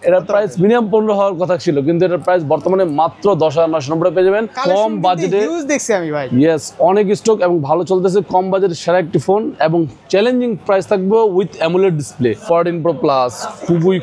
এটার price minimum 15 হওয়ার কথা ছিল, কিন্তু এটার প্রাইস বর্তমানে মাত্র 10,990 পেয়ে যাবেন কম বাজেটে। ইউজ দেখছি আমি ভাই। ইয়েস, অনেক স্টক এবং ভালো চলতেছে, কম বাজেটের সেরা একটি ফোন এবং চ্যালেঞ্জিং প্রাইস থাকবে with AMOLED display. 14 Pro Plus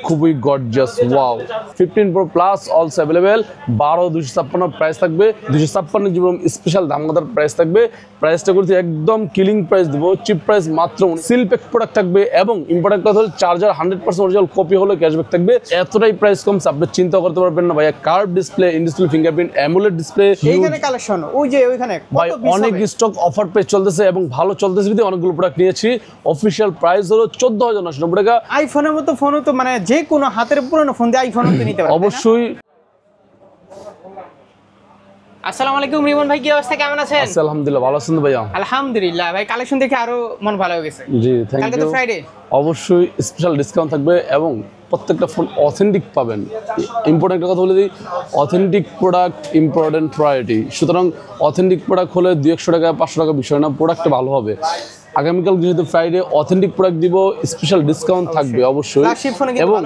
খুবই gorgeous, wow. 15 Pro Plus also available. 12,256 price থাকবে, 256 জিবি স্পেশাল ধামাকাদার প্রাইস থাকবে। প্রাইসটা করতে একদম কিলিং প্রাইস দেবো, চিপ প্রাইস মাত্র। সিলপ্যাক প্রোডাক্ট থাকবে এবং ইম্পর্টেন্ট কথা হলো চার্জার 100% অরিজিনাল কপি হলো ক্যাশব্যাক থাকবে। এতটাই প্রাইস কমছে আপনি চিন্তা করতে পারবেন না ভাইয়া। Curve display, in display fingerprint, AMOLED display, এইখানে কালেকশন ওই যে ওইখানে ভাই অনেক স্টক অফার প্রাইস চলতেছে এবং ভালো চলতেছে বিধি অনেকগুলো প্রোডাক্ট নিয়েছি। অফিশিয়াল প্রাইস হলো 14,990 টাকা। আইফোনের মতো ফোনও তো মানে যে কোনো হাতের পুরনো ফোন দিয়ে আইফোনও তো নিতে পারবেন অবশ্যই। আসসালামু আলাইকুম রিমন ভাই, কি অবস্থা, কেমন আছেন? আলহামদুলিল্লাহ, ভালো আছেন ভাইয়া? আলহামদুলিল্লাহ ভাই, কালেকশন দেখে আরো মন ভালো হয়ে গেছে। জি থ্যাংক কালকে ইউ। তো ফ্রাইডে, অবশ্যই স্পেশাল ডিসকাউন্ট থাকবে এবং প্রত্যেকটা ফোন অথেন্টিক পাবেন। ইম্পর্টেন্ট কথা বলে দিই, অথেন্টিক প্রোডাক্ট ইম্পর্টেন্ট প্রায়োরিটি। সুতরাং অথেন্টিক প্রোডাক্ট হলে 200 টাকা 500 টাকা বিষয় না, প্রোডাক্টটা ভালো হবে। আগামীকাল যেহেতু ফ্রাইডে, অথেন্টিক প্রোডাক্ট দিব, স্পেশাল ডিসকাউন্ট থাকবে অবশ্যই। এবং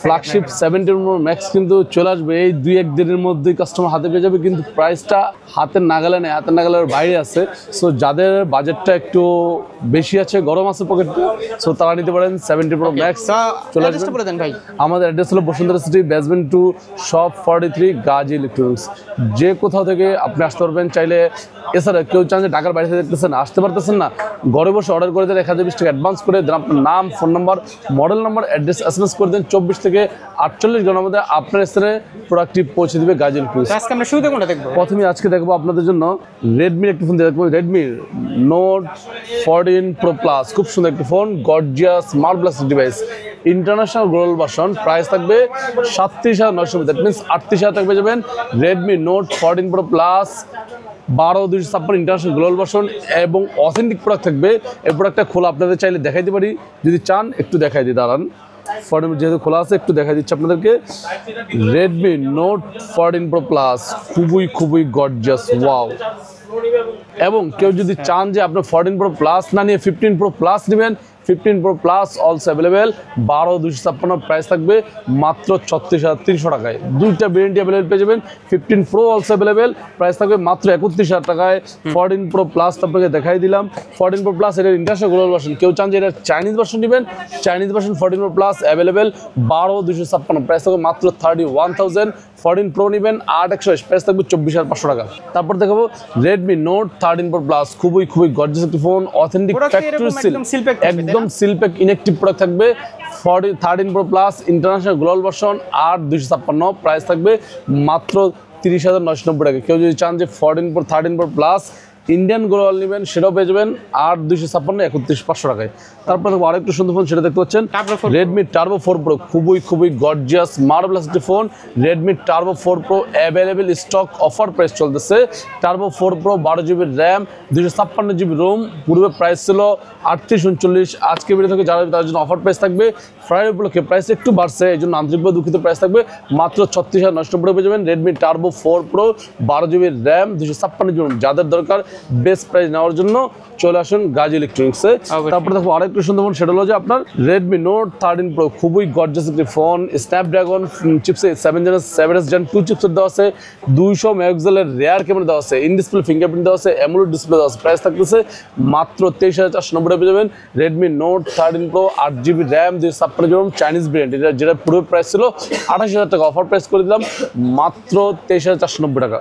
ফ্ল্যাগশিপ 17 Pro Max কিন্তু চলে আসবে এই 2-1 দিনের মধ্যেই, কাস্টমার হাতে পেয়ে যাবে। কিন্তু প্রাইসটা হাতের নাগালে নেই, হাতের নাগালের বাইরে আছে। সো যাদের বাজেটটা একটু বেশি আছে, গরম আছে পকেটটা, সো তারা নিতে পারেন 17 Pro Max চলে আসবে। ভাই আমাদের অ্যাড্রেস হলো Bashundhara city, basement 2, shop 43, Gazi electronics. যে কোথাও থেকে আপনি আসতে পারবেন চাইলে। এছাড়া কেউ চান যে ঢাকার বাইরে থেকে দেখতেছেন, আসতে পারতেছেন না, ঘরে বসে অর্ডার করে দেন 1020 টাকা অ্যাডভান্স করে দেন। আপনার নাম, phone number, model number, address SMS করে দেন। 24 থেকে 48 ঘন্টার মধ্যে আপনার স্থানে প্রোডাক্টটি পৌঁছে দেবে গাজী ইলেকট্রনিক্স। আজকে আমরা শুরুতে কোনটা দেখব? প্রথমে আজকে দেখবো আপনাদের জন্য রেডমির একটি ফোন দেখবো, রেডমি নোট 14 Pro Plus। খুব সুন্দর একটি phone, gorgeous marvellous device, international global version. Price থাকবে 37,990, দ্যাট মিনস 38,000 টাকা পেয়ে যাবেন। Redmi note 14 Pro Plus 12,256 international global version এবং অথেন্টিক প্রোডাক্ট থাকবে। এই প্রোডাক্টটা খোলা আপনাদের চাইলে দেখাইতে পারি, যদি চান একটু দেখাই দিই, দাঁড়ান। 14 যেহেতু খোলা আছে একটু দেখা দিচ্ছি আপনাদেরকে। রেডমি নোট 14 Pro Plus খুবই গর্জিয়াস, ওয়াও। এবং কেউ যদি চান যে আপনার 14 Pro Plus না নিয়ে 15 Pro Plus নেবেন, 15 Pro Plus also available. 12,256 price থাকবে মাত্র 36,300 টাকায়। দুইটা ভেরিয়েন্ট অ্যাভেলেবেল পেয়ে যাবেন। 15 Pro অলসো অ্যাভেলেবেল, প্রাইস থাকবে মাত্র 31,000 টাকায়। 14 Pro Plus আপনাকে দেখাই দিলাম। 14 Pro Plus এর ইন্টারন্যাশনাল গ্লোবাল ভার্সন। কেউ চান যে এটা চাইনিজ ভার্সন নেবেন, Chinese version 14 Pro Plus available. 12,256 price থাকবে মাত্র 31,000। 14 Pro নেবেন 8,120, প্রাইস থাকবে 24,500 টাকা। তারপর দেখাবো রেডমি নোট 13 Pro Plus, খুবই গর্জিয়াস একটি ফোন, অথেন্টিক ফ্যাক্টরি সিল, একদম সিলপ্যাক ইনঅ্যাক্টিভ প্রোডাক্ট থাকবে। 13 Pro Plus international global version 8,256, price থাকবে মাত্র 30,990 টাকা। কেউ যদি চান যে 13 Pro Plus ইন্ডিয়ান গ্লোবাল নেবেন, সেটাও পেয়ে যাবেন 8,256 31,500 টাকায়। তারপর দেখো আরেকটু সুন্দর ফোন, সেটা দেখতে পাচ্ছেন রেডমি টার্বো 4 Pro, খুবই গর্জিয়াস মার্ভেলাস একটি phone. Redmi turbo 4 Pro available stock, offer price চলতেছে। Turbo 4 Pro 12 GB RAM, 256 GB ROM. পূর্বে প্রাইস ছিল 3839, আজকে ভিডিও থেকে যারা তার জন্য অফার প্রাইস থাকবে। ফ্রাইডে উপলক্ষে প্রাইস একটু বাড়ছে, এই জন্য আন্তরিকভাবে দুঃখিত। প্রাইস থাকবে মাত্র 36,990 পেয়ে যাবেন। Redmi turbo 4 Pro 12 GB RAM, 256 GB ROM. যাদের দরকার বেস্ট প্রাইস নেওয়ার জন্য চলে আসুন গাজী ইলেকট্রনিক্সে। তারপর দেখো আরেকটু সুন্দর ফোন, সেটা হলো যে আপনার রেডমি নোট 13 Pro, খুবই গর্জিয়াস একটি ফোন। স্ন্যাপড্রাগন চিপসে 7 Gen 2 চিপসেট দেওয়া আছে, 200 মেগাপিক্সেলের রেয়ার ক্যামেরা দেওয়া আছে, ইন ডিসপ্লে ফিঙ্গারপ্রিন্ট দেওয়া আছে, অ্যামোলেড ডিসপ্লে দেওয়া আছে। প্রাইস থাকতেছে মাত্র 23,490 পেয়ে যাবেন। Redmi note 13 Pro 8 GB RAM, 256 GB, Chinese brand. যেটা পুরো প্রাইস ছিল 28,000 টাকা, অফার প্রাইস করে দিলাম মাত্র 23,490 টাকা।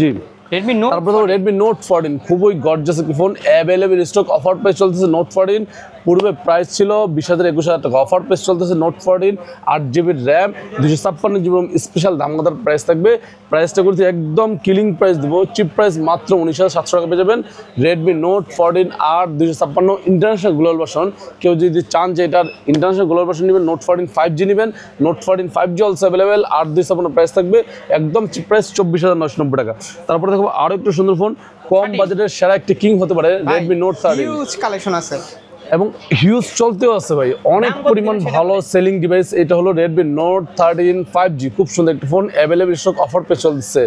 জি। রেডমি নোট, তারপর রেডমি নোট 14, খুবই গর্জিয়াস একটি phone, available stock, offer price চলতেছে। নোট 14 পূর্বে প্রাইস ছিল 20,000 21,000 টাকা, অফার প্রাইস চলতেছে। Note 14 8 GB RAM, 256 GB ROM, special ধামাকাদার প্রাইস থাকবে। প্রাইসটা করতে একদম কিলিং প্রাইস দেবো, চিপ প্রাইস মাত্র 19,700 টাকা পেয়ে যাবেন। Redmi note 14 8 256 international global version. কেউ যদি চান যে এটার ইন্টারন্যাশনাল গ্লোবাল ভার্সন নেবেন, নোট 14 5G নেবেন। Note 14 5G also available, 8,256 price থাকবে, একদম চিপ প্রাইস 24,990 টাকা। তারপরে দেখো আরো একটু সুন্দর ফোন, কম বাজেটের সেরা একটি কিং হতে পারে রেডমি নোট 13। হিউজ কালেকশন আছে এবং হিউজ চলতেও আছে ভাই, অনেক পরিমাণ ভালো সেলিং ডিভাইস। এটা হলো রেডমি নোট 13 5G, খুব সুন্দর একটি ফোন, অ্যাভেলেবেল স্টক, অফার পেয়ে চলছে।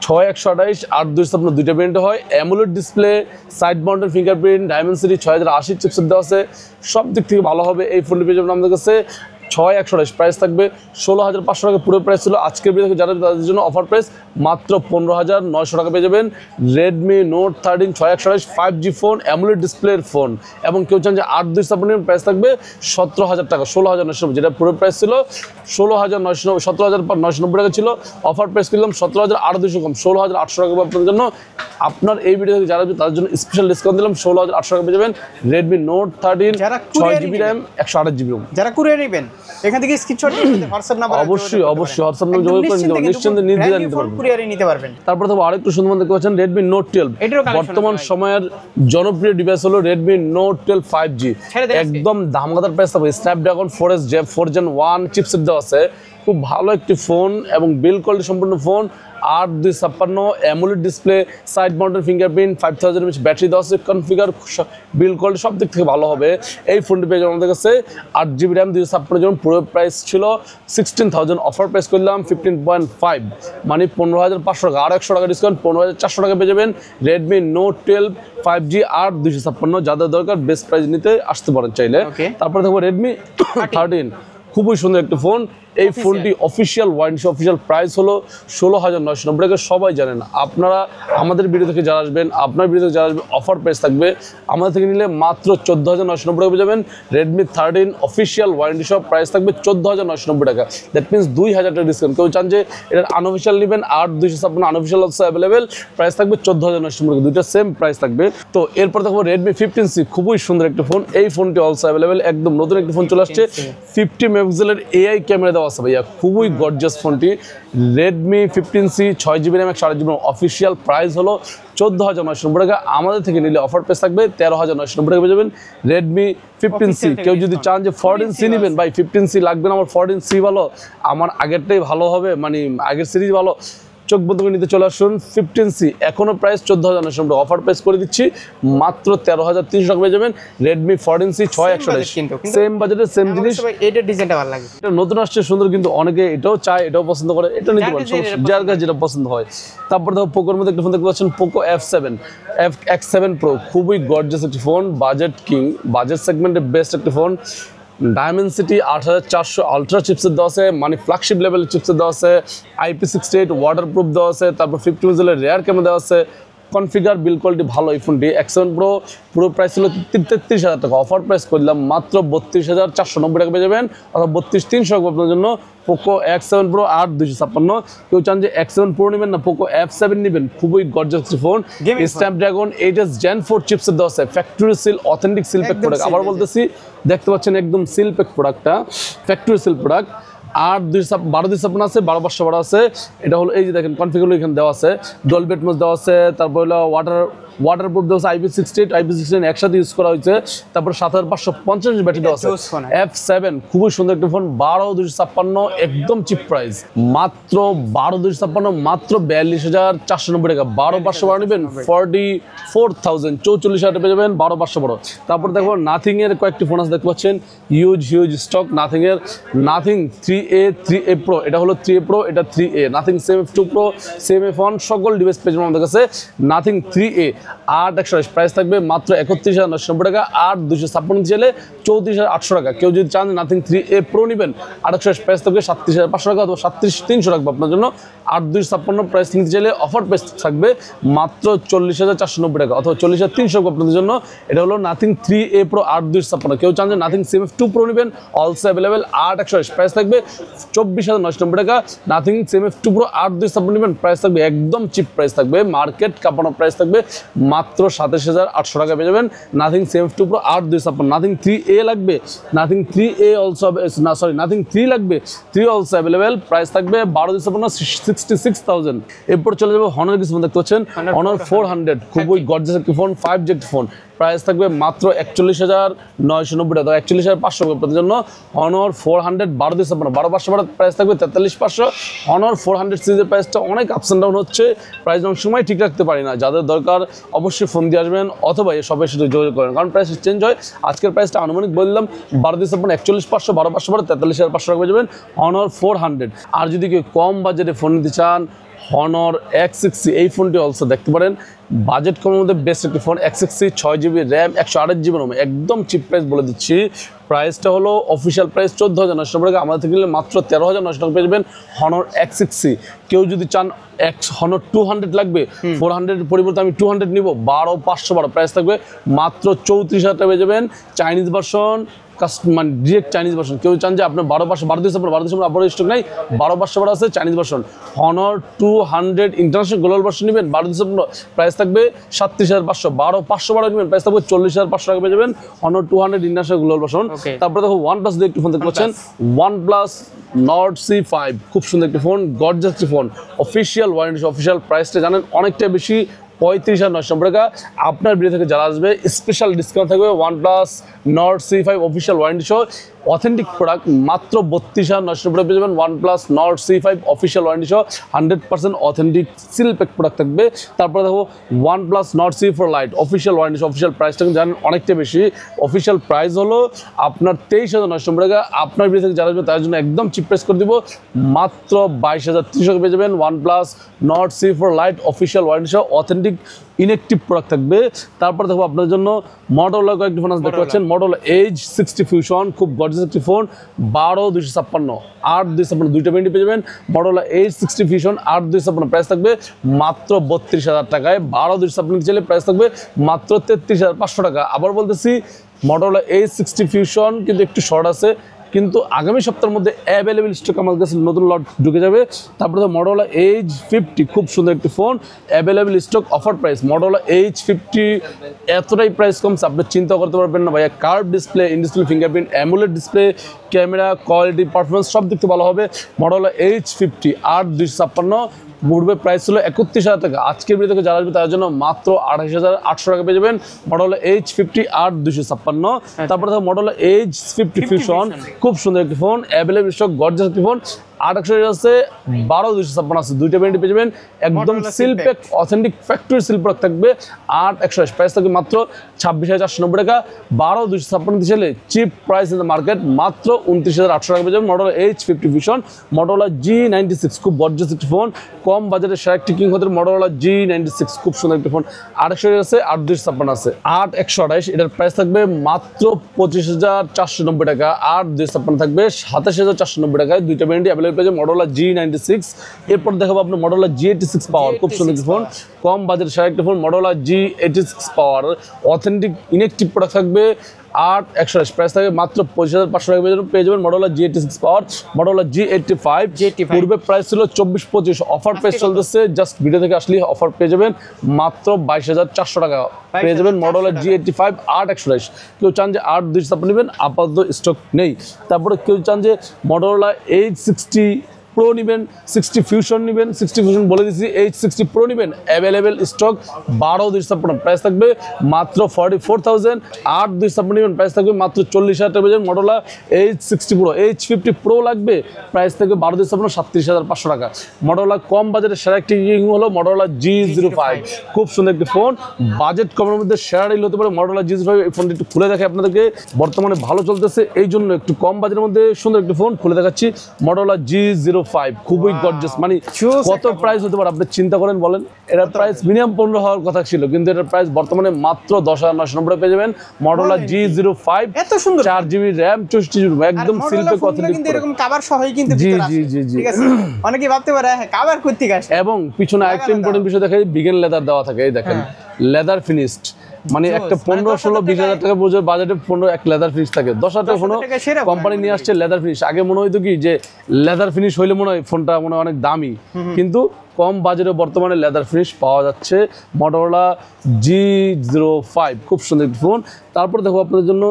6128 8,256 দুইটা ভেরিয়েন্ট হয়। AMOLED display, side mounted fingerprint, diamond city 6080 chipset দেওয়া আছে। সব দিক থেকে ভালো হবে এই ফোনটি পেয়ে যাবেন আমাদের কাছে। 6128 প্রাইস থাকবে 16500 টাকা পুরো প্রাইস ছিল। আজকের ভিডিও যারা তাদের জন্য অফার প্রাইস মাত্র 15900 টাকা পেয়ে যাবেন। Redmi Note 13 6128 5G phone, AMOLED ডিসপ্লের ফোন, এবং কেউ চান যে 8256 প্রাইস থাকবে 17000 টাকা, 16990, যেটা পুরো প্রাইস ছিল 16990, 17990 টাকা ছিল। অফার প্রাইস করলাম 17000, আরো 200 কম 16800 টাকা আপনাদের জন্য। আপনার এই ভিডিও যারা তাদের জন্য স্পেশাল ডিসকাউন্ট দিলাম, 16800 টাকা পেয়ে যাবেন Redmi Note 13 6GB RAM 128GB ROM। যারা কুরিয়ার নেবেন এখান থেকে স্ক্রিনশট নিয়ে হোয়াটসঅ্যাপ নাম্বার অবশ্যই হোয়াটসঅ্যাপ নাম্বার যোগাযোগ করে নিশ্চিন্তে নির্দ্বিধায় নিতে পারবেন, কুরিয়ারে নিতে পারবেন। তারপর তো আরেকটু সুন্দর দেখতে পাচ্ছেন Redmi Note 12, বর্তমান সময়ের জনপ্রিয় ডিভাইস হলো Redmi Note 12 5G, একদম দামগাদার প্রাইস থাকবে। Snapdragon 4 Gen 1 চিপসেট দেওয়া আছে, খুব ভালো একটি ফোন এবং বিল্ড কোয়ালিটি সম্পূর্ণ phone. 8256 AMOLED display, side mounted fingerprint, 5000 mAh battery দেওয়া আছে, কনফিগার, বিল্ড কোয়ালিটি সব দিক থেকে ভালো হবে। এই ফোনটি পেয়ে যাবেন আমাদের কাছে 8GB RAM 256 যেমন পুরো প্রাইস ছিল 16000, অফার প্রাইস করলাম 15.5, মানে 15500 টাকা, আর 100 টাকা ডিসকাউন্ট 15400 টাকা পেয়ে যাবেন Redmi Note 12 5G আর 256। যাদের দরকার বেস্ট প্রাইস নিতে আসতে পারেন চাইলে। তারপরে দেখবো Redmi 13, খুবই সুন্দর একটা ফোন। এই ফোনটি অফিসিয়াল ওয়ারেন্টি, অফিসিয়াল প্রাইস হলো 16990 টাকা। সবাই জানেন, আপনারা আমাদের ভিডিও থেকে যারা আসবেন, আপনার ভিডিও থেকে যারা আসবেন, অফার প্রাইস থাকবে আমাদের থেকে নিলে মাত্র 14990 টাকা পেয়ে যাবেন। Redmi 13 অফিসিয়াল ওয়ারেন্টি সব প্রাইস থাকবে 14990 টাকা, দ্যাট মিনস 2000 টাকা ডিসকাউন্ট। কেউ চান যে এটার আনঅফিসিয়াল নেবেন 8256 আনঅফিসিয়াল অলসো অ্যাভেলেবেল, প্রাইস থাকবে 14990 টাকা, দুইটা সেম প্রাইস থাকবে। তো এরপর দেখবো Redmi 15C, খুবই সুন্দর একটা ফোন। এই ফোনটি অলসো অ্যাভেলেবেল, একদম নতুন একটা ফোন চলে আসছে, 50 মেগাপিক্সেলের AI ক্যামেরা দেওয়া আছে ভাইয়া, খুবই গর্জিয়াস ফোনটি। Redmi 15C 6GB RAM 128GB ROM, official price হলো 14990 টাকা, আমাদের থেকে নিলে অফার প্রাইস থাকবে 13990 টাকা পেয়ে যাবেন Redmi 15C। কেউ যদি চান যে 14C নেবেন, ভাই 15C লাগবে না আমার, 14C ভালো, আমার আগেরটাই ভালো হবে, মানে আগের সিরিজ ভালো, চোখ বন্ধ করে নিতে চলে আসুন। 15C এখনো প্রাইস 14990 টাকা, অফার প্রাইস করে দিচ্ছি মাত্র 13300 টাকা পেয়ে যাবেন Redmi 14C 6128, সেম বাজেটে সেম জিনিস। এইটার ডিজাইনটা ভালো লাগে, এটা নতুন আসছে সুন্দর, কিন্তু অনেকে এটাও চায়, এটাও পছন্দ করে, এটা নিতে পারেন, যার কাছে যেটা পছন্দ হয়। তারপর দেখো পোকোর মধ্যে একটা ফোন দেখতে পাচ্ছেন, Poco X7 Pro, খুবই গর্জিয়াস একটি ফোন, বাজেট কিং, বাজেট সেগমেন্টের বেস্ট একটি ফোন। Dimensity 8400 আলট্রা চিপসেট দেওয়া আছে, মানে ফ্ল্যাগশিপ লেভেলের চিপসেট দেওয়া আছে, IP68 ওয়াটারপ্রুফ দেওয়া আছে, তারপর 50 মেগাপিক্সেলের রেয়ার ক্যামেরা দেওয়া আছে, কনফিগার, বিল্ড কোয়ালিটি ভালো। এই ফোনটি X7 Pro পুরো প্রাইস ছিল 33000 টাকা, অফার প্রাইস করলাম মাত্র 32490 টাকা পেয়ে যাবেন, অথবা 32300 আপনার জন্য Poco X7 Pro 8256। কেউ চান যে X7 Pro নেবেন না Poco F7 নেবেন, খুবই gorgeous phone. Snapdragon 8s Gen 4 chipset দেওয়া আছে, factory seal, authentic seal pack product, আবার বলতেছি, দেখতে পাচ্ছেন একদম সিল প্যাক প্রোডাক্টটা, ফ্যাক্টরি সিল প্রোডাক্ট। আর 1256 আছে, 12500 আছে। এটা হলো এই যে দেখেন কনফিগার এখানে দেওয়া আছে, ডলবি অ্যাটমস দেওয়া আছে, তারপর হলো ওয়াটারপ্রুফ দেওয়া আছে, IP68 একসাথে ইউজ করা হয়েছে, তারপর 7550 ব্যাটারি দেওয়া আছে। F7 খুবই সুন্দর একটা ফোন, 12256, একদম চিপ প্রাইস, মাত্র 12256, মাত্র 42490 টাকা। 12500 নেবেন 44000, 44000 পেয়ে যাবেন 12500। তারপর দেখো নাথিং এর কয়েকটি ফোন আছে, দেখতে পাচ্ছেন হিউজ স্টক নাথিং এর, নাথিং 3A Pro, এটা হলো 3A Pro, এটা 3A, nothing CMF2 Pro, CMF phone, সকল ডিভাইস পেয়ে যাবেন আমাদের কাছে। নাথিং 3A 8128 প্রাইস থাকবে মাত্র 31990 টাকা, আর 256 চাইলে 34800 টাকা। কেউ যদি চান নাথিং 3A Pro নেবেন 828 প্রাইস থাকবে 37500 টাকা, অথবা 37300 রাখবো আপনার জন্য। 8256 প্রাইস নিতে চাইলে অফার প্রাইস থাকবে মাত্র 40490 টাকা, অথবা 40300 আপনাদের জন্য। এটা হলো নাথিং 3A Pro 8256। কেউ চান যে নাথিং CMF2 Pro নেবেন, অলসো অ্যাভেলেবেল, 8128 প্রাইস থাকবে 24990 টাকা। নাথিং CMF2 Pro 8256 নেবেন, প্রাইস থাকবে একদম চিপ প্রাইস থাকবে, মার্কেট কাঁপানো প্রাইস থাকবে মাত্র 27800 টাকা পেয়ে যাবেন nothing CMF2 Pro 8256। Nothing 3A লাগবে, নাথিং 3A অলসো, না সরি, নাথিং 3 লাগবে, 3 অলসো অ্যাভেলেবেল, প্রাইস থাকবে 12256, 66000। এরপর চলে যাবো হনার কিছু ফোন দেখতে পাচ্ছেন, Honor 400, খুবই গর্জিয়াস একটি ফোন, 5G ফোন, প্রাইস থাকবে মাত্র 41990 টাকা, 41500 আপনাদের জন্য। Honor 400 12256, প্রাইস থাকবে 43500। Honor 400 সিরিজের প্রাইসটা অনেক আপস অ্যান্ড ডাউন হচ্ছে, প্রাইস অনেক সময় ঠিক রাখতে পারি না, যাদের দরকার অবশ্যই ফোন দিয়ে আসবেন, অথবা এই সবাই সাথে যোগাযোগ করেন, কারণ প্রাইস চেঞ্জ হয়। আজকের প্রাইসটা আনুমানিক বললাম 12256, 41500, 12500, 43500 টাকা পেয়ে যাবেন Honor 400। আর যদি কেউ কম বাজেটে ফোন নিতে চান, হনর X60 এই ফোনটি অলসো দেখতে পারেন। বাজেট কমের মধ্যে বেস্ট একটি phone X60 6GB RAM 128GB ROM, একদম চিপ প্রাইস বলে দিচ্ছি। প্রাইসটা হলো অফিসিয়াল প্রাইস 14,900 টাকা, আমাদের থেকে নিলে মাত্র 13,900 টাকা পেয়ে যাবেন হনর X60। কেউ যদি চান হনর 200 লাগবে, 400 পরিবর্তে আমি 200 নিব, 12,512 প্রাইস থাকবে মাত্র 34,000 টাকা পেয়ে যাবেন। চাইনিজ ভার্সন মানে ডিরেক্ট চাইনিজ ভার্সন। কেউ চান যে আপনার 12,512 আপনার স্টক নাই, 12,512 আছে Chinese version. Honor 200 international global version নেবেন 12,512 প্রাইস থাকবে 37,500, 12,512 নেবেন প্রাইস থাকবে 40,500 টাকা পেয়ে যাবেন হনর 200 ইন্টারন্যাশনাল গ্লোবাল ভার্সন। তারপরে দেখো OnePlus দিয়ে একটি ফোন দেখতে পাচ্ছেন, OnePlus Nord C5 খুব সুন্দর একটি ফোন, গর্জিয়াস একটি ফোন। অফিসিয়াল ওয়ারেন্টি, অফিসিয়াল প্রাইসটা জানেন অনেকটা বেশি, 35,900 টাকা। আপনার ভিডিও থেকে যারা আসবে স্পেশাল ডিসকাউন্ট থাকবে। OnePlus Nord C5 official warranty সহ অথেন্টিক প্রোডাক্ট মাত্র 32,900 টাকা পেয়ে যাবেন। OnePlus Nord C5 official warranty সহ 100% অথেন্টিক সিল প্যাক প্রোডাক্ট থাকবে। তারপরে দেখো OnePlus Nord C4 Lite official warranty সহ অফিসিয়াল প্রাইসটা জানেন অনেকটা বেশি, অফিসিয়াল প্রাইস হলো আপনার 23,900 টাকা। আপনার ভিডিও থেকে যারা আসবে তার জন্য একদম চিপ প্রাইস করে দিব, মাত্র 22,300 টাকা পেয়ে যাবেন OnePlus Nord C4 Lite official warranty সহ অথেন্টিক ইনঅ্যাক্টিভ প্রোডাক্ট থাকবে। তারপর দেখো আপনার জন্য Motorola কয়েকটি ফোন দেখতে পাচ্ছেন, Motorola Edge 60 Fusion খুব গর্জিয়াস একটি ফোন, 12,256, 8,256 দুইটা ভেরিয়েন্ট পেয়ে যাবেন। Motorola Edge 60 Fusion 8,256 প্রাইস থাকবে মাত্র 32,000 টাকায়। 12,256 চাইলে প্রাইস থাকবে মাত্র 33,500 টাকা। আবার বলতেছি Motorola Edge 60 Fusion কিন্তু একটু শর্ট আছে, কিন্তু আগামী সপ্তাহের মধ্যে অ্যাভেলেবেল স্টক আমার কাছে নতুন লট ঢুকে যাবে। তারপরে Motorola Edge 50 খুব সুন্দর একটি phone, available stock, offer price. Motorola Edge 50 এতটাই প্রাইস কমছে আপনি চিন্তা করতে পারবেন না ভাইয়া। Curve display, in display fingerprint, amulet display, camera quality, performance সব দিক থেকে ভালো হবে। Motorola Edge 50 8,256, পূর্বে প্রাইস ছিল 31,000 টাকা। আজকের ভিডিও থেকে যারা আসবে তার জন্য মাত্র 28,800 টাকা পেয়ে যাবেন Motorola Edge 50 8,256। তারপরে Motorola Edge 50 Fusion খুব সুন্দর একটি ফোন, অ্যাভেলেবল স্টক, গর্জিয়াস একটি ফোন, 8,100 আছে, 12,256 আছে, দুইটা ভেরিয়েন্ট পেয়ে যাবেন। একদম seal pack authentic factory seal product থাকবে, 8,100 প্রাইস থাকবে মাত্র 26,490 টাকা। 12,256 দিলে chip price in the market মাত্র 29,800 টাকা পেয়ে যাবেন Motorola Edge 50 Fusion। Motorola G96 খুব গর্জিয়াস একটি ফোন, কম বাজেটে সেরা একটি কিং হতে Motorola G96 খুব সুন্দর একটি ফোন, 8,100 আছে, 8,256 আছে, 8,128 এটার প্রাইস থাকবে মাত্র 25,490 টাকা। 8,256 থাকবে 27,490 টাকায়। দুইটা ভেরিয়েন্ট অ্যাভেলেবল পেয়ে যাবেন Motorola G96। এরপর দেখাবো আপনার Motorola G86 পাওয়ার খুব সুন্দর একটি ফোন, কম বাজেটের সেরা একটি ফোন Motorola G86 পাওয়ার, অথেন্টিক ইনঅ্যাক্টিভ প্রোডাক্ট থাকবে, 8,128 প্রাইস থাকবে মাত্র 25,500 টাকা পেয়ে যাবেন Motorola G86 পাওয়ার। Motorola G85 পূর্বে প্রাইস ছিল 24,25, অফার প্রাইস চলতেছে, জাস্ট ভিডিও থেকে আসলে অফার পেয়ে যাবেন মাত্র 22,400 টাকা পেয়ে যাবেন Motorola G85 8,128। কেউ চান যে 8,256 নেবেন, আপাতত স্টক নেই। তারপরে কেউ চান যে Motorola Edge 60 Pro নেবেন, 60 Fusion নেবেন, 60 Fusion বলে দিচ্ছি, H60 Pro নেবেন, অ্যাভেলেবেল স্টক, 12,256 প্রাইস থাকবে মাত্র 44,000। 8,256 নেবেন, প্রাইস থাকবে মাত্র 40,000 টাকা পেয়ে যাবেন Motorola H60 Pro। H50 Pro লাগবে, প্রাইস থাকবে 12,256 37,500 টাকা। Motorola কম বাজেটের সেরা একটি কিং হলো Motorola G05 খুব সুন্দর একটি ফোন, বাজেট কমের মধ্যে সেরা ডিল হতে পারে Motorola G05। এই ফোনটি একটু খুলে দেখে আপনাদেরকে, বর্তমানে ভালো চলতেছে এই জন্য একটু কম বাজেটের মধ্যে সুন্দর একটি ফোন খুলে দেখাচ্ছি Motorola G05 খুবই গর্জিয়াস। মানে কত প্রাইস হতে পারে আপনি চিন্তা করেন বলেন। এটার প্রাইস মিনিমাম 15 হওয়ার কথা ছিল, কিন্তু এটার প্রাইস বর্তমানে মাত্র 10,990 পেয়ে যাবেন Motorola G05। এত সুন্দর, 4GB RAM 64GB একদম সিলপে অথেন্টিক কিন্তু এরকম কভার সহই কিন্তু জি ভিতরে জি আসে। জি জি ঠিক আছে, অনেকে ভাবতে পারে হ্যাঁ কভার কই থেকে আসে, এবং পিছনে আরেকটা ইম্পর্টেন্ট বিষয় দেখাই, বিগেন লেদার দেওয়া থাকে, এই দেখেন লেদার ফিনিশড। মানে একটা 15-16-20,000 টাকা পর্যন্ত বাজেটে 15 এক লেদার ফিনিশ থাকে, 10,000 টাকা ফোন কোম্পানি নিয়ে আসছে লেদার ফিনিশ। আগে মনে হইতো কি যে লেদার ফিনিশ হইলে মনে হয় ফোনটা মনে হয় অনেক দামি, কিন্তু কম বাজেটে বর্তমানে লেদার ফিনিশ পাওয়া যাচ্ছে Motorola G05 খুব সুন্দর একটি ফোন। তারপর দেখো আপনাদের জন্য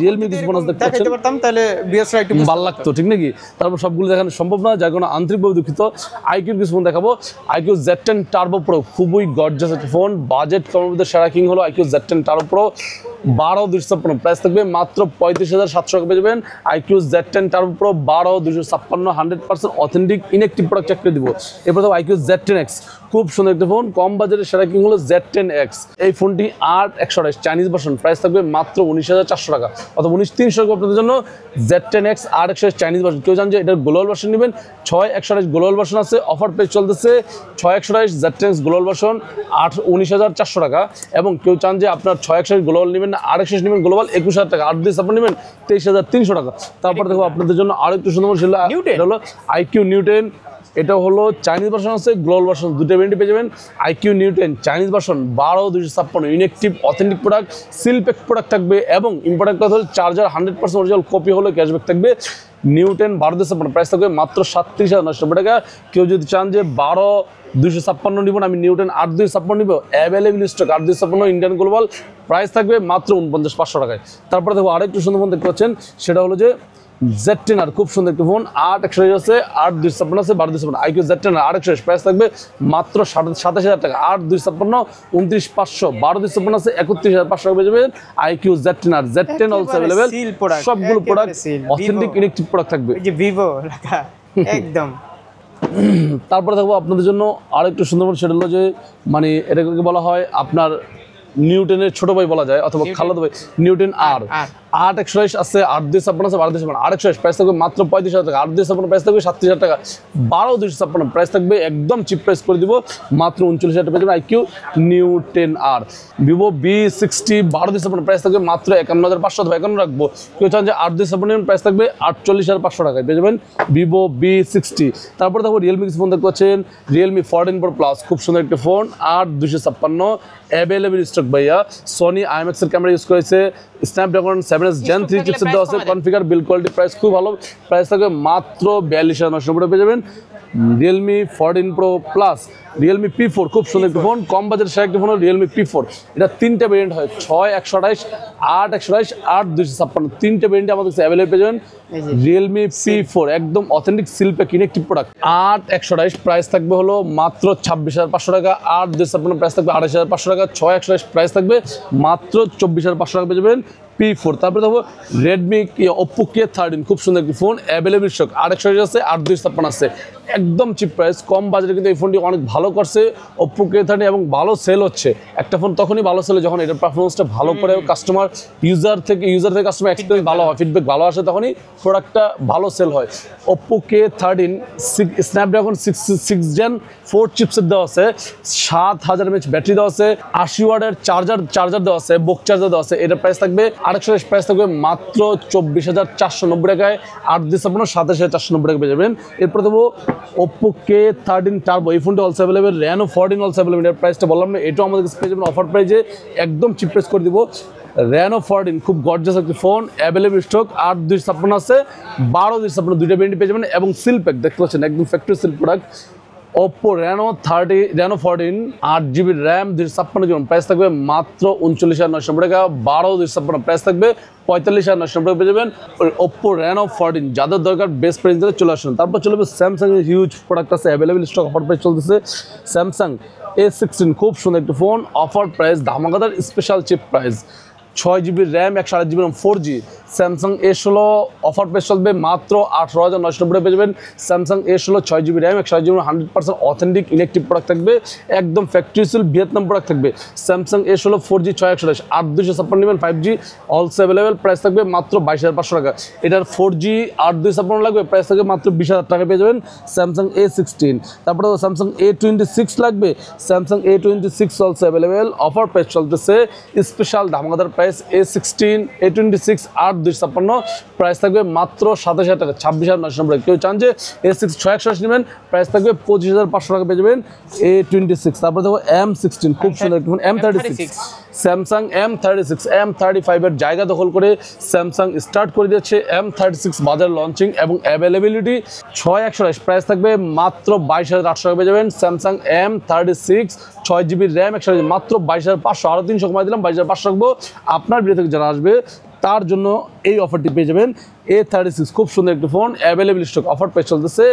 Realme কিছু ফোন দেখতে পাচ্ছেন, দেখাইতে পারতাম তাহলে বিএসরা একটু ভালো লাগতো, ঠিক নাকি? তারপর সবগুলো দেখানো সম্ভব না, যার কারণে আন্তরিকভাবে দুঃখিত। iQOO কিছু ফোন দেখাবো, iQOO Z10 Turbo Pro খুবই গর্জিয়াস একটি ফোন, বাজেট কমের মধ্যে সেরা কিং হলো iQOO Z10 Turbo Pro। 12256, price থাকবে মাত্র 35,700 টাকা পেয়ে যাবেন। IQ Z10 turbo pro 12256, 100% authentic inactive product check করে দিব। এরপর তো IQ Z10X, খুব সুন্দর একটা ফোন, কম বাজেটের সেরা কিং হলো Z10X। এই ফোনটি 8/128 চাইনিজ ভার্সন, প্রাইস থাকবে মাত্র 19,400 টাকা অথবা 19,300 টাকা আপনাদের জন্য। Z10X 8/128 চাইনিজ ভার্সন, কেউ জান যে এটার গ্লোবাল ভার্সন নেবেন, 6/128 গ্লোবাল ভার্সন আছে, অফার পেজ চলতেছে 6/128 Z10X গ্লোবাল ভার্সন 19,400 টাকা। এবং কেউ চান যে আপনার 6/128 গ্লোবাল নেবেন না 8/128 নেবেন গ্লোবাল 21,000 টাকা, 8/256 নেবেন 23,300 টাকা। তারপর দেখো আপনাদের জন্য আরো একটু সুন্দর সেটা হলো IQ Newton, এটা হলো চাইনিজ ভার্সন আছে, গ্লোবাল ভার্সন, দুটো ভেরিয়েন্ট পেয়ে যাবেন। IQ Newton Chinese version 12256, inactive authentic product, seal pack product থাকবে এবং ইম্পর্টেন্ট কথা হলো চার্জার 100% অরিজিনাল কপি হলো ক্যাশব্যাক থাকবে। নিউটেন 12256, প্রাইস থাকবে মাত্র 37,990 টাকা। কেউ যদি চান যে 12256 নিব না, আমি নিউটেন 8256 নিব, available stock 8256 Indian global, price থাকবে মাত্র 49,500 টাকায়। তারপরে দেখো আরেকটু সুন্দর ফোন দেখতে পাচ্ছেন, সেটা হলো যে Z10R, খুব সুন্দর একটি ফোন, 8/128 আছে, 8/256 আছে, 12/256। IQ Z10R 8/128, প্রাইস থাকবে মাত্র 27,000 টাকা, 8/256, 29,500, 12/256 আছে, 31,500 টাকা পেয়ে যাবেন। IQ Z10R, Z10 also available, সবগুলো প্রোডাক্ট অথেন্টিক ইনঅ্যাক্টিভ প্রোডাক্ট থাকবে, এই যে ভিভো লেখা একদম। তারপরে থাকবো আপনাদের জন্য আরেকটু সুন্দর, সেটা হলো যে মানে এটাকে বলা হয় আপনার নিউটনের ছোট ভাই বলা যায় অথবা খালাতো ভাই, নিউটন R 8/128 আছে, 8/256 আছে, 12/256, 8/128 প্রাইস থাকবে মাত্র 35,000 টাকা, 8/256 প্রাইস থাকবে 37,000 টাকা, 12/256 প্রাইস থাকবে একদম চিপ প্রাইস করে দিব মাত্র 39,000 টাকা পেয়ে যাবেন। IQ Newton R। Vivo V60 12/256 price থাকবে মাত্র 51,500 অথবা 51 রাখবো। কেউ চান যে 8/256 প্রাইস থাকবে 48,500 টাকায় পেয়ে যাবেন Vivo V60। তারপরে দেখো রিয়েলমি কিছু ফোন দেখতে পাচ্ছেন, Realme 14 Pro Plus, খুব সুন্দর একটা ফোন, 8/256 অ্যাভেলেবল স্টক ভাইয়া। Sony IMX এর ক্যামেরা ইউজ করেছে, স্ন্যাপড্রাগন 7S Gen 3 চিপসেট দেওয়া আছে, কনফিগার, বিল কোয়ালিটি, প্রাইস খুব ভালো, প্রাইস থাকবে মাত্র 42,990 টাকা পেয়ে যাবেন Realme 14 Pro Plus। Realme P4, খুব সুন্দর একটা ফোন, কম বাজেটের সেরা একটা ফোন হলো Realme P4। এটা তিনটা ভেরিয়েন্ট হয়, 6/128, 8/128, 8/256, তিনটা ভেরিয়েন্ট আমাদের কাছে অ্যাভেলেবল পেয়ে যাবেন। Realme P4 একদম authentic seal pack inactive product, 8/128 price থাকবে হলো মাত্র 26,500 টাকা, 8/256 প্রাইস থাকবে 28,500 টাকা, 6/128 প্রাইস থাকবে মাত্র 24,500 টাকা পেয়ে যাবেন P4। তারপরে দেখো Redmi Oppo K13, খুব সুন্দর একটি ফোন, অ্যাভেলেবল স্টক, 8/128 আছে, 8/256 আছে, একদম চিপ প্রাইস, কম বাজেটে কিন্তু এই ফোনটি অনেক ভালো করছে Oppo K13 এবং ভালো সেল হচ্ছে। একটা ফোন তখনই ভালো সেল যখন এটার পারফরমেন্সটা ভালো করে কাস্টমার ইউজার থেকে কাস্টমার এক্সপিরিয়েন্স ভালো হয়, ফিডব্যাক ভালো আসে, তখনই প্রোডাক্টটা ভালো সেল হয়। Oppo K13 Snapdragon 6 Gen 4 chipset দেওয়া আছে, 7000 mAh ব্যাটারি দেওয়া আছে, 80 ওয়াটের চার্জার দেওয়া আছে, বোক চার্জার দেওয়া আছে। এটার প্রাইস থাকবে 8/128, প্রাইস থাকবে মাত্র 24,490 টাকায়, 8/256 27,490 টাকা পেয়ে যাবেন। এরপর দেবো Oppo K13 টার্বো, এই ফোনটা also available, Reno 14 also available. এর প্রাইসটা বললাম না, এটাও আমাদের কাছে পেয়ে যাবেন অফার প্রাইজে, একদম চিপ প্রাইস করে দিব। Reno 14 খুব গর্জাস একটি ফোন, অ্যাভেলেবল স্টক, 8/256 আছে, 12/256, দুইটা ভেরিয়েন্ট পেয়ে যাবেন এবং সিলপ্যাক দেখতে পাচ্ছেন একদম factory seal product. Oppo Reno 14 8GB RAM 256GB, price থাকবে মাত্র 39,990 টাকা, 12/256 প্রাইস থাকবে 45,990 টাকা পেয়ে যাবেন Oppo Reno 14। যাদের দরকার বেস্ট প্রাইস ধরে চলে আসুন। তারপর চলে যাবে স্যামসাং এর হিউজ প্রোডাক্ট আছে, অ্যাভেলেবল স্টক, অফার প্রাইস চলতেছে। স্যামসাং A16 খুব সুন্দর একটা ফোন, অফার প্রাইস, ধামাকাদার special cheap price, 6GB RAM 128GB RAM 4G। Samsung A16 offer price চলবে মাত্র 18,990 টাকা পেয়ে যাবেন Samsung A16 6GB RAM 128GB 100% authentic inactive product থাকবে, একদম ফ্যাক্টরি সিল ভিয়েতনাম প্রোডাক্ট থাকবে। স্যামসাং A16 4G 6/128, 8/256 নেবেন 5G অলসো অ্যাভেলেবেল, প্রাইস থাকবে মাত্র 22,500 টাকা। এটার 4G 8/256 লাগবে, প্রাইস থাকবে মাত্র 20,000 টাকা পেয়ে যাবেন স্যামসাং A16। তারপরে স্যামসাং A26 লাগবে, Samsung A26 also available, offer price চলতেছে স্পেশাল ধামাকাদার প্রাইস। A16 A26 8/256 প্রাইস থাকবে মাত্র 27,000 টাকা, 26,990 টাকা। কেউ চান যে A6 6/128 নেবেন, প্রাইস থাকবে 25,500 টাকা পেয়ে যাবেন A26। তারপরে দেখো M16 খুব সুন্দর একটা ফোন, M36 স্যামসাং M35 এর জায়গা দখল করে স্যামসাং স্টার্ট করে দিচ্ছে M36 বাজার লঞ্চিং এবং অ্যাভেলেবিলিটি 6/128, প্রাইস থাকবে মাত্র 22,800 টাকা পেয়ে যাবেন স্যামসাং M36 6GB RAM 128, মাত্র 22,500, আরও 300 কমাই দিলাম, 22,500 রাখবো। আপনার ভিডিও থেকে যারা আসবে তার জন্য এই অফারটি পেয়ে যাবেন। A36 খুব সুন্দর একটি phone, available stock, offer price চলতেছে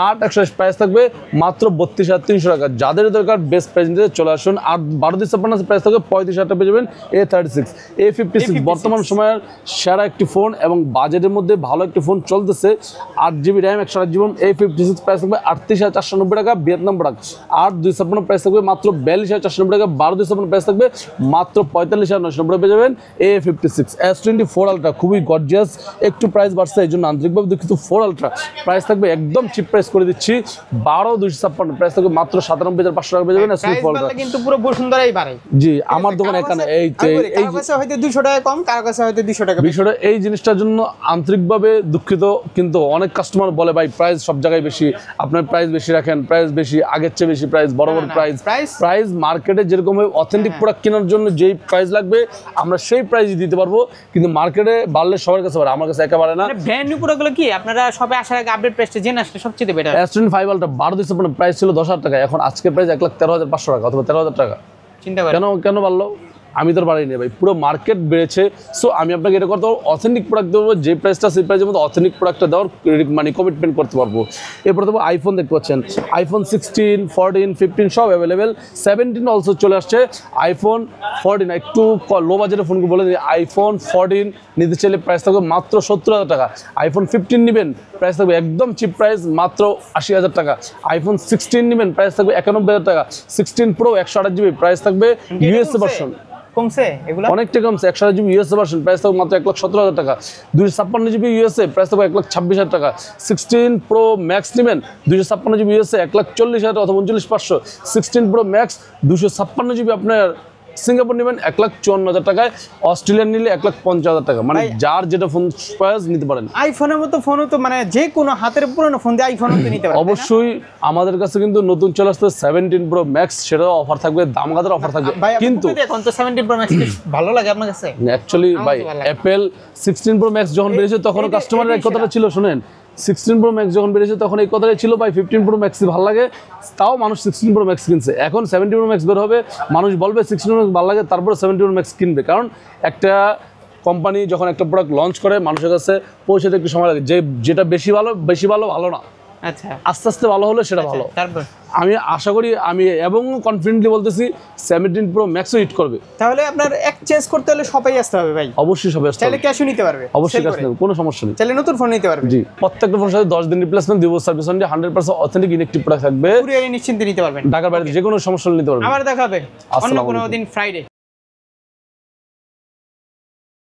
8/128 প্রাইস থাকবে মাত্র 32,300 টাকা। যাদের দরকার বেস্ট প্রাইস নিতে চলে আসুন। আর 12/56 প্রাইস থাকবে 35,000 টাকা পেয়ে যাবেন A36। A56 বর্তমান সময়ের সেরা একটি ফোন এবং বাজেটের মধ্যে ভালো একটি ফোন চলতেছে। 8GB RAM 128GB A56 price থাকবে 38,490 টাকা ভিয়েতনাম প্রোডাক্ট। 8/256 প্রাইস থাকবে মাত্র 42,490 টাকা। 12/256 প্রাইস থাকবে মাত্র 45,990 পেয়ে যাবেন A56। S24 আলট্রা খুবই গর্জিয়াস, একটু প্রাইস বাড়ছে এই জন্য আন্তরিকভাবে দুঃখিত। 4 আলট্রা প্রাইস থাকবে একদম চিপ প্রাইস করে দিচ্ছি 12,256 প্রাইস থাকবে মাত্র 97,500 টাকা পেয়ে যাবেন S24 আলট্রা। কিন্তু পুরো বসুন্ধরাই বাড়ে। জি আমার দোকানে এখানে এই কাছে হয়তো 200 টাকা কম, কারো কাছে হয়তো 200 টাকা। বিষয়টা এই জিনিসটার জন্য আন্তরিকভাবে দুঃখিত, কিন্তু অনেক কাস্টমার বলে ভাই প্রাইস সব জায়গায় বেশি, আপনার প্রাইস বেশি রাখেন, প্রাইস বেশি, আগের চেয়ে বেশি প্রাইস, বড় বড় প্রাইস মার্কেটে যেরকম অথেন্টিক প্রোডাক্ট কেনার জন্য যেই প্রাইস লাগবে আমরা সেই প্রাইসই দিতে পারবো, কিন্তু মার্কেটে বাড়লে সবার কাছে বাড়ে, আমার কাছে একেবারে না। ব্র্যান্ড নিউ প্রোডাক্টগুলো কি আপনারা সবে আসার আগে আপডেট প্রাইসটা জেনে আসলে সবচেয়ে বেটার। S25 আলট্রা 12/256 প্রাইস ছিল 10,000 টাকা, এখন আজকের প্রাইস 1,13,500 টাকা অথবা 13,000 টাকা। চিন্তা করেন কেন বাড়লো? আমি তো বাড়িনি ভাই, পুরো মার্কেট বেড়েছে। সো আমি আপনাকে এটা করতে পারবো, অথেন্টিক প্রোডাক্ট দেবো, যে প্রাইসটা সেই প্রাইসের মধ্যে অথেন্টিক প্রোডাক্টটা দেওয়ার মানে কমিটমেন্ট করতে পারবো। এরপর দেবো আইফোন, দেখতে পাচ্ছেন iPhone 16, 14, 15 সব অ্যাভেলেবেল। 17 অলসো চলে আসছে। iPhone 14 একটু লো বাজেটের ফোনকে বলে দিই, iPhone 14 নিতে চাইলে প্রাইস থাকবে মাত্র 70,000 টাকা। iPhone 15 নেবেন প্রাইস থাকবে একদম চিপ প্রাইস মাত্র 80,000 টাকা। iPhone 16 নেবেন প্রাইস থাকবে 91,000 টাকা। 16 Pro 128GB প্রাইস থাকবে ইউএসএ ভার্সন, কমছে এগুলো অনেকটা কমছে। 128GB ইউএসএ ভার্সন প্রাইস থাকবে মাত্র 1,17,000 টাকা। 256GB ইউএসএ প্রাইস থাকবে 1,26,000 টাকা। 16 Pro Max নেবেন 256GB ইউএসএ 1,40,000 টাকা অথবা 39,500। 16 Pro Max 256GB আপনার সিঙ্গাপুর নেবেন 1,54,000 টাকায়। অস্ট্রেলিয়ান নিলে 1,50,000 টাকা। মানে যার যেটা ফোন প্রাইস নিতে পারেন। আইফোনের মতো ফোনও তো মানে যে কোনো হাতের পুরনো ফোন দিয়ে আইফোনও তো নিতে পারেন। অবশ্যই আমাদের কাছে কিন্তু নতুন চলে আসছে 17 Pro Max, সেটাও অফার থাকবে, দামগাদার অফার থাকবে। কিন্তু এখন তো 17 Pro Max ভালো লাগে আপনার কাছে? অ্যাকচুয়ালি ভাই অ্যাপেল 16 Pro Max যখন বেরিয়েছে তখন কাস্টমারের এক কথাটা ছিল, শুনেন 16 Pro Max যখন বেরিয়েছে তখন এই কথাটাই ছিল ভাই 15 Pro Max ভালো লাগে, তাও মানুষ 16 Pro Max কিনছে। এখন 17 Pro Max বের হবে, মানুষ বলবে 16 Pro Max ভালো লাগে, তারপরে 17 Pro Max কিনবে। কারণ একটা কোম্পানি যখন একটা প্রোডাক্ট লঞ্চ করে মানুষের কাছে পৌঁছাতে একটু সময় লাগে, যেটা বেশি ভালো ভালো না, আচ্ছা আস্তে আস্তে ভালো হলে সেটা ভালো। তারপর আমি আশা করি, আমি এবং কনফিডেন্টলি বলতেছি 17 Pro Maxও হিট করবে। তাহলে আপনার এক্সচেঞ্জ করতে হলে সবাই আসতে হবে ভাই? অবশ্যই সবাই আসতে হবে, চাইলে ক্যাশও নিতে পারবে, অবশ্যই ক্যাশ নেবে, কোনো সমস্যা নেই। চাইলে নতুন ফোন নিতে পারবে। জি, প্রত্যেকটা ফোনের সাথে 10 দিন রিপ্লেসমেন্ট দিব, service warranty 100% authentic electric product থাকবে। কুরিয়ারে নিশ্চিন্তে নিতে পারবেন, ঢাকার বাইরে যে কোনো সমস্যা নিতে পারবেন। আবার দেখা হবে অন্য আসসালামু কোনো আলাইকুম। দিন ফ্রাইডে।